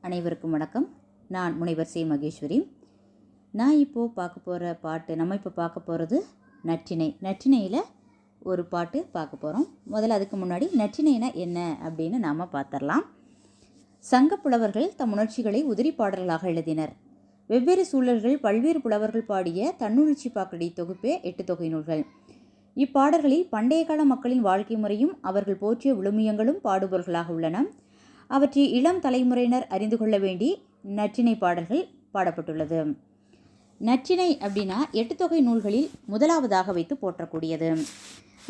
அனைவருக்கும் வணக்கம். நான் முனைவர் சி மகேஸ்வரி. நான் இப்போது பார்க்க போகிற பாட்டு, நம்ம இப்போ பார்க்க போகிறது நற்றிணை. நற்றிணையில் ஒரு பாட்டு பார்க்க போகிறோம். முதல்ல அதுக்கு முன்னாடி நற்றிணைனா என்ன அப்படின்னு நாம் பார்த்துடலாம். சங்க புலவர்கள் தம் உணர்ச்சிகளை உதிரி பாடல்களாக எழுதினர். வெவ்வேறு சூழல்கள் பல்வேறு புலவர்கள் பாடிய தன்னுணர்ச்சி பாக்கடி தொகுப்பே 8 தொகை நூல்கள். இப்பாடல்களில் பண்டைய கால மக்களின் வாழ்க்கை முறையும் அவர்கள் போற்றிய விழுமியங்களும் பாடுபொருள்களாக உள்ளன. அவற்றை இளம் தலைமுறையினர் அறிந்து கொள்ள வேண்டி நற்றிணை பாடல்கள் பாடப்பட்டுள்ளது. நற்றிணை அப்படின்னா 8 தொகை நூல்களில் முதலாவதாக வைத்து போற்றக்கூடியது.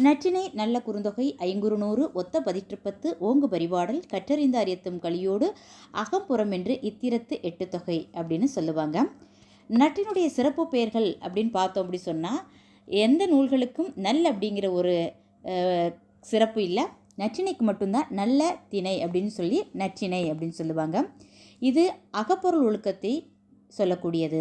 நற்றிணை நல்ல குறுந்தொகை, ஐங்குறுநூறு, ஒத்த பதிற்றுப்பத்து, ஓங்கு பரிபாடல், கற்றறிந்த அறியத்தும் கலியோடு அகம்புறம் என்று இத்திரத்து 8 தொகை அப்படின்னு சொல்லுவாங்க. நற்றினுடைய சிறப்பு பெயர்கள் அப்படின்னு பார்த்தோம் அப்படி சொன்னால் எந்த நூல்களுக்கும் நல் அப்படிங்கிற ஒரு சிறப்பு இல்லை. நற்றிணைக்கு மட்டும்தான் நல்ல திணை அப்படின்னு சொல்லி நற்றிணை அப்படின்னு சொல்லுவாங்க. இது அகப்பொருள் ஒழுக்கத்தை சொல்லக்கூடியது.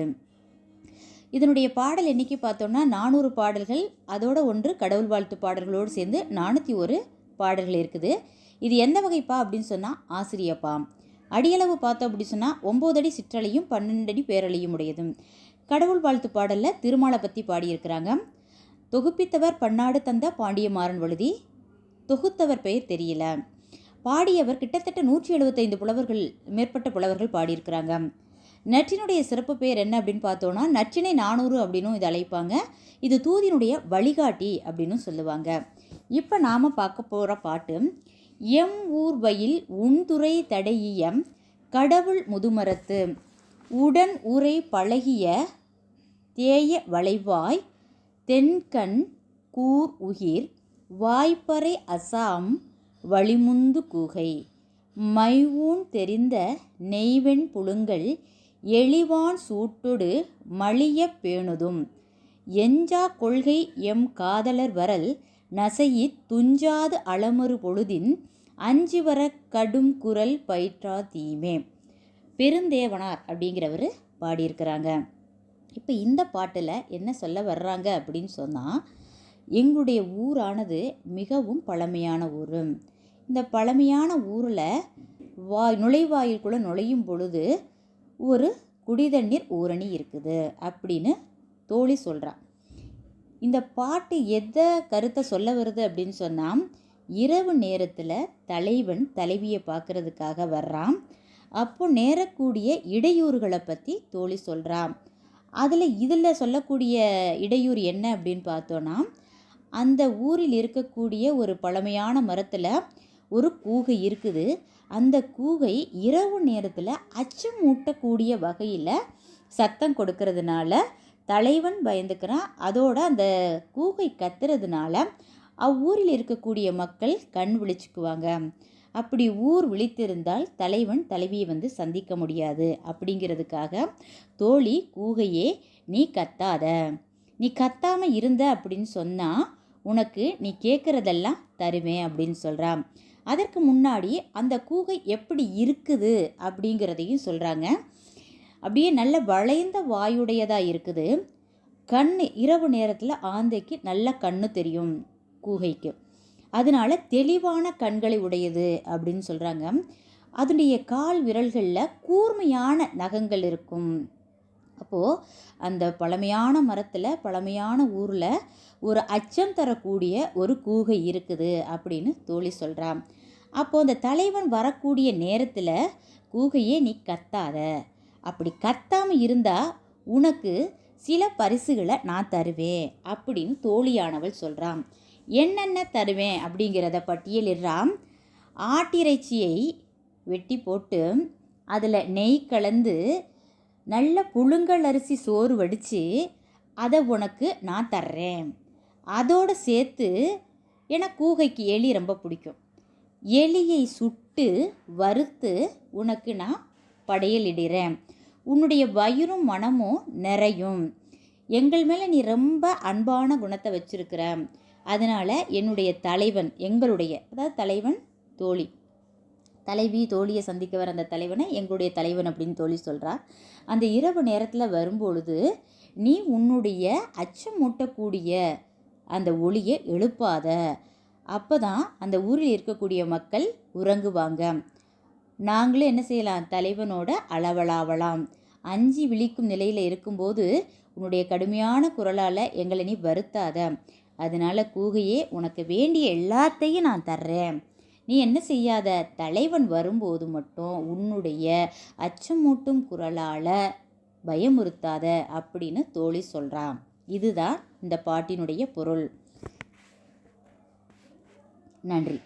இதனுடைய பாடல் எண்ணிக்கை பார்த்தோம்னா 400 பாடல்கள், அதோட ஒன்று கடவுள் வாழ்த்து பாடல்களோடு சேர்ந்து 401 பாடல்கள் இருக்குது. இது எந்த வகைப்பா அப்படின்னு சொன்னால் ஆசிரியப்பா. அடியளவு பார்த்தோம் அப்படி சொன்னால் 9 அடி சிற்றலையும் 12 அடி பேரலையும் உடையது. கடவுள் வாழ்த்து பாடலில் திருமாலை பற்றி பாடியிருக்கிறாங்க. தொகுப்பித்தவர் பன்னாடு தந்த பாண்டியமாறன் வழுதி, தொகுத்தவர் பெயர் தெரியல. பாடியவர் கிட்டத்தட்ட 175 புலவர்கள் மேற்பட்ட புலவர்கள் பாடியிருக்கிறாங்க. நற்றினுடைய சிறப்பு பெயர் என்ன அப்படின்னு பார்த்தோன்னா நற்றிணை 400 அப்படின்னும் இதை அழைப்பாங்க. இது தூதினுடைய வழிகாட்டி அப்படின்னு சொல்லுவாங்க. இப்போ நாம் பார்க்க போகிற பாட்டு எம் ஊர் வயில் உண்துறை தடையியம் கடவுள் முதுமரத்து உடன் உரை பழகிய தேய வளைவாய் தென்கண் கூர் உயிர் வாய்ப்பறை அசாம் வழிமுந்து கூகை மைவூன் தெரிந்த நெய்வெண் புழுங்கல் எளிவான் சூட்டொடு மலிய பேணுதும் எஞ்சா கொள்கை எம் காதலர் வரல் நசையித் துஞ்சாது அளமறு பொழுதின் அஞ்சிவர கடும் குரல் பயிற்றா தீமே. பெருந்தேவனார் அப்படிங்கிறவர் பாடியிருக்கிறாங்க. இப்போ இந்த பாட்டில் என்ன சொல்ல வர்றாங்க அப்படின்னு சொன்னால், எங்களுடைய ஊரானது மிகவும் பழமையான ஊர். இந்த பழமையான ஊரில் நுழைவாயிலுக்குள்ளே நுழையும் பொழுது ஒரு குடிதண்ணீர் ஊரணி இருக்குது அப்படின்னு தோழி சொல்கிறான். இந்த பாட்டு எதை கருத்தை சொல்ல வருது அப்படின்னு சொன்னால், இரவு நேரத்தில் தலைவன் தலைவியை பார்க்கறதுக்காக வர்றான். அப்போ நேரக்கூடிய இடையூறுகளை பற்றி தோழி சொல்கிறான். இதில் சொல்லக்கூடிய இடையூறு என்ன அப்படின்னு பார்த்தோன்னா, அந்த ஊரில் இருக்கக்கூடிய ஒரு பழமையான மரத்தில் ஒரு கூகை இருக்குது. அந்த கூகை இரவு நேரத்தில் அச்சம் ஊட்டக்கூடிய வகையில் சத்தம் கொடுக்கறதுனால தலைவன் பயந்துக்கிறான். அதோட அந்த கூகை கத்துறதுனால அவ்வூரில் இருக்கக்கூடிய மக்கள் கண் விழிச்சுக்குவாங்க. அப்படி ஊர் விழித்திருந்தால் தலைவன் தலைவியை சந்திக்க முடியாது. அப்படிங்கிறதுக்காக தோழி கூகையே நீ கத்தாத, நீ கத்தாமல் இருந்த அப்படின்னு சொன்னால் உனக்கு நீ கேட்குறதெல்லாம் தருவேன் அப்படின்னு சொல்கிறான். அதற்கு முன்னாடி அந்த கூகை எப்படி இருக்குது அப்படிங்கிறதையும் சொல்கிறாங்க. அப்படியே நல்ல வளைந்த வாயுடையதாக இருக்குது. கண் இரவு நேரத்தில் ஆந்தைக்கு நல்ல கண்ணு தெரியும் கூகைக்கு, அதனால தெளிவான கண்களை உடையது அப்படின்னு சொல்கிறாங்க. அதனுடைய கால் விரல்களில் கூர்மையான நகங்கள் இருக்கும். அப்போது அந்த பழமையான மரத்தில் பழமையான ஊரில் ஒரு அச்சம் தரக்கூடிய ஒரு கூகை இருக்குது அப்படின்னு தோழி சொல்கிறான். அப்போது அந்த தலைவன் வரக்கூடிய நேரத்தில் கூகையே நீ கத்தாத, அப்படி கத்தாமல் இருந்தால் உனக்கு சில பரிசுகளை நான் தருவேன் அப்படின்னு தோழியானவள் சொல்கிறான். என்னென்ன தருவேன் அப்படிங்கிறத பட்டியலிடுறான். ஆட்டிறைச்சியை வெட்டி போட்டு அதில் நெய் கலந்து நல்ல புழுங்கல் அரிசி சோறு வடித்து அதை உனக்கு நான் தர்றேன். அதோடு சேர்த்து எனக்கு கூகைக்கு எலி ரொம்ப பிடிக்கும், எலியை சுட்டு வறுத்து உனக்கு நான் படையலிடுறேன். உன்னுடைய வயிறும் மனமும் நிறையும். எங்கள் மேலே நீ ரொம்ப அன்பான குணத்தை வச்சிருக்கிற. அதனால் என்னுடைய தலைவன், அதாவது தலைவன் தோழி, தலைவி தோழியை சந்திக்க வர அந்த தலைவனை எங்களுடைய தலைவன் அப்படின்னு தோழி சொல்கிறார். அந்த இரவு நேரத்தில் வரும்பொழுது நீ உன்னுடைய அச்சம் மூட்டக்கூடிய அந்த ஒளியை எழுப்பாத, அப்போ தான் அந்த ஊரில் இருக்கக்கூடிய மக்கள் உறங்குவாங்க. நாங்களும் என்ன செய்யலாம், தலைவனோட அளவலாவலாம். அஞ்சி விழிக்கும் நிலையில் இருக்கும்போது உன்னுடைய கடுமையான குரலால் எங்களை நீ வருத்தாத. அதனால் கூகையே, உனக்கு வேண்டிய எல்லாத்தையும் நான் தர்றேன். நீ என்ன செய்யாத, தலைவன் வரும்போது மட்டும் உன்னுடைய அச்சமூட்டும் குரலால் பயமுறுத்தாத அப்படின்னு தோழி சொல்கிறான். இதுதான் இந்த பாட்டினுடைய பொருள். நன்றி.